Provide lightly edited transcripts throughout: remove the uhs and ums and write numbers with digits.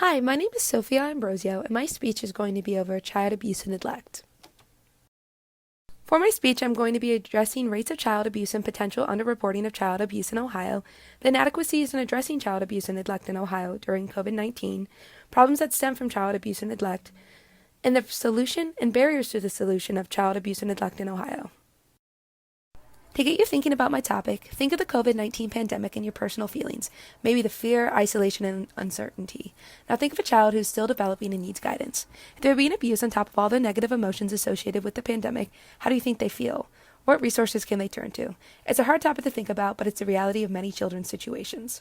Hi, my name is Sophia Ambrosio, and my speech is going to be over child abuse and neglect. For my speech, I'm going to be addressing rates of child abuse and potential underreporting of child abuse in Ohio, the inadequacies in addressing child abuse and neglect in Ohio during COVID-19, problems that stem from child abuse and neglect, and the solution and barriers to the solution of child abuse and neglect in Ohio. To get you thinking about my topic, think of the COVID-19 pandemic and your personal feelings, maybe the fear, isolation, and uncertainty. Now think of a child who's still developing and needs guidance. If they're being abused on top of all the negative emotions associated with the pandemic, how do you think they feel? What resources can they turn to? It's a hard topic to think about, but it's the reality of many children's situations.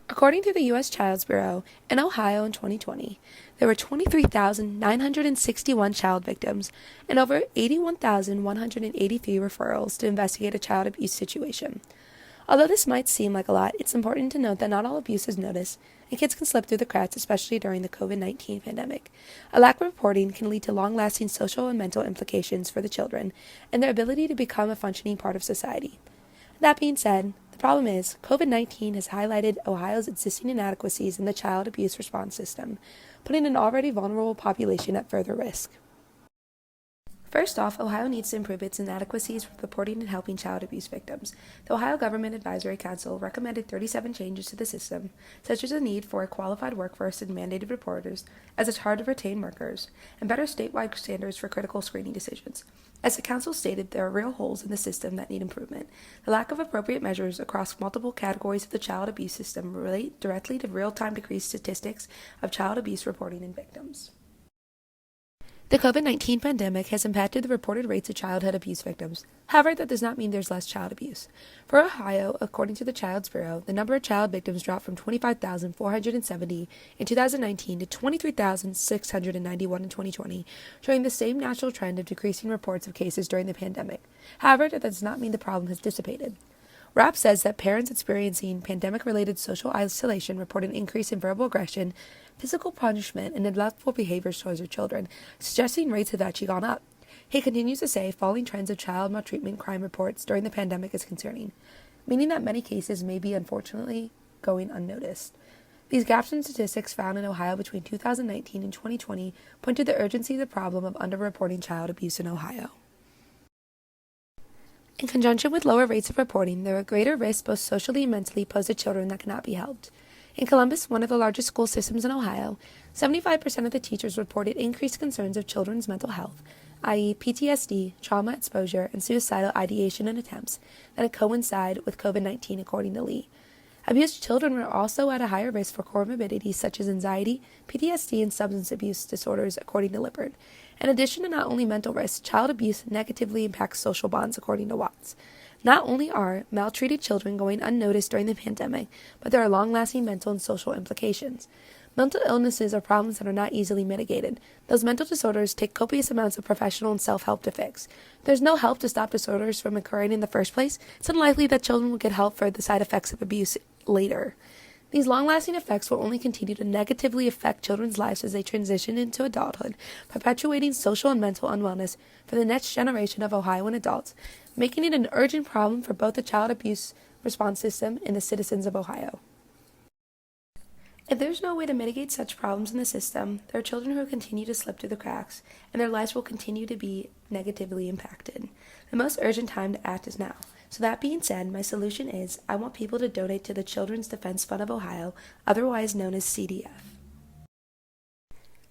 According to the U.S. Child's Bureau, in Ohio in 2020, there were 23,961 child victims and over 81,183 referrals to investigate a child abuse situation. Although this might seem like a lot, it's important to note that not all abuse is noticed, and kids can slip through the cracks, especially during the COVID-19 pandemic. A lack of reporting can lead to long-lasting social and mental implications for the children and their ability to become a functioning part of society. That being said, the problem is COVID-19 has highlighted Ohio's existing inadequacies in the child abuse response system, putting an already vulnerable population at further risk. First off, Ohio needs to improve its inadequacies with reporting and helping child abuse victims. The Ohio Government Advisory Council recommended 37 changes to the system, such as a need for a qualified workforce and mandated reporters, as it's hard to retain workers, and better statewide standards for critical screening decisions. As the Council stated, there are real holes in the system that need improvement. The lack of appropriate measures across multiple categories of the child abuse system relate directly to real-time decreased statistics of child abuse reporting and victims. The COVID-19 pandemic has impacted the reported rates of childhood abuse victims. However, that does not mean there's less child abuse. For Ohio, according to the Child's Bureau, the number of child victims dropped from 25,470 in 2019 to 23,691 in 2020, showing the same natural trend of decreasing reports of cases during the pandemic. However, that does not mean the problem has dissipated. RAP says that parents experiencing pandemic-related social isolation report an increase in verbal aggression, physical punishment, and neglectful behaviors towards their children, suggesting rates have actually gone up. He continues to say falling trends of child maltreatment crime reports during the pandemic is concerning, meaning that many cases may be unfortunately going unnoticed. These gaps in statistics found in Ohio between 2019 and 2020 point to the urgency of the problem of underreporting child abuse in Ohio. In conjunction with lower rates of reporting, there are greater risks both socially and mentally posed to children that cannot be helped. In Columbus, one of the largest school systems in Ohio, 75% of the teachers reported increased concerns of children's mental health, i.e. PTSD, trauma exposure, and suicidal ideation and attempts that coincide with COVID-19, according to Lee. Abused children were also at a higher risk for comorbidities such as anxiety, PTSD, and substance abuse disorders, according to Lippard. In addition to not only mental risks, child abuse negatively impacts social bonds, according to Watts. Not only are maltreated children going unnoticed during the pandemic, but there are long-lasting mental and social implications. Mental illnesses are problems that are not easily mitigated. Those mental disorders take copious amounts of professional and self-help to fix. If there's no help to stop disorders from occurring in the first place, it's unlikely that children will get help for the side effects of abuse later. These long-lasting effects will only continue to negatively affect children's lives as they transition into adulthood, perpetuating social and mental unwellness for the next generation of Ohioan adults, making it an urgent problem for both the child abuse response system and the citizens of Ohio. If there's no way to mitigate such problems in the system, there are children who continue to slip through the cracks, and their lives will continue to be negatively impacted. The most urgent time to act is now. So that being said, my solution is I want people to donate to the Children's Defense Fund of Ohio, otherwise known as CDF.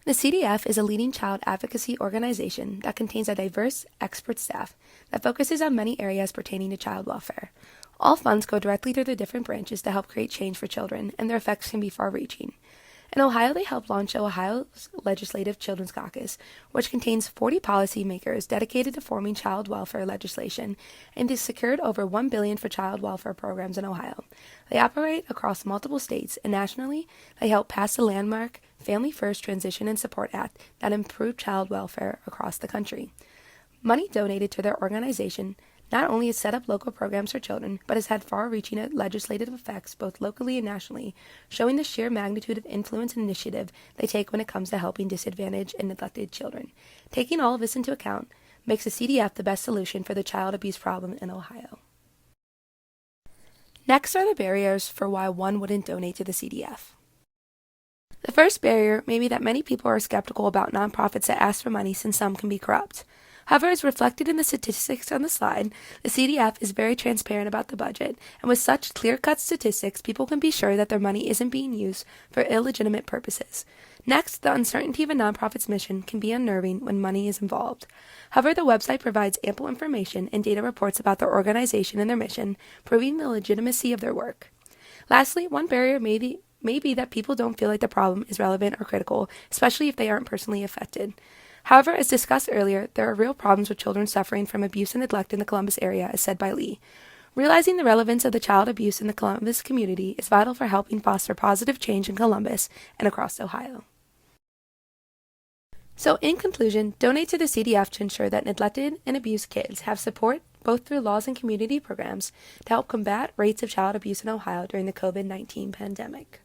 The CDF is a leading child advocacy organization that contains a diverse expert staff that focuses on many areas pertaining to child welfare. All funds go directly to the different branches to help create change for children, and their effects can be far-reaching. In Ohio, they helped launch Ohio's Legislative Children's Caucus, which contains 40 policymakers dedicated to forming child welfare legislation, and they secured over $1 billion for child welfare programs in Ohio. They operate across multiple states, and nationally, they helped pass the landmark Family First Transition and Support Act that improved child welfare across the country. Money donated to their organization not only has set up local programs for children, but has had far-reaching legislative effects both locally and nationally, showing the sheer magnitude of influence and initiative they take when it comes to helping disadvantaged and neglected children. Taking all of this into account makes the CDF the best solution for the child abuse problem in Ohio. Next are the barriers for why one wouldn't donate to the CDF. The first barrier may be that many people are skeptical about nonprofits that ask for money since some can be corrupt. However, as reflected in the statistics on the slide, the CDF is very transparent about the budget, and with such clear-cut statistics, people can be sure that their money isn't being used for illegitimate purposes. Next, the uncertainty of a nonprofit's mission can be unnerving when money is involved. However, the website provides ample information and data reports about their organization and their mission, proving the legitimacy of their work. Lastly, one barrier may be that people don't feel like the problem is relevant or critical, especially if they aren't personally affected. However, as discussed earlier, there are real problems with children suffering from abuse and neglect in the Columbus area, as said by Lee. Realizing the relevance of the child abuse in the Columbus community is vital for helping foster positive change in Columbus and across Ohio. So, in conclusion, donate to the CDF to ensure that neglected and abused kids have support both through laws and community programs to help combat rates of child abuse in Ohio during the COVID-19 pandemic.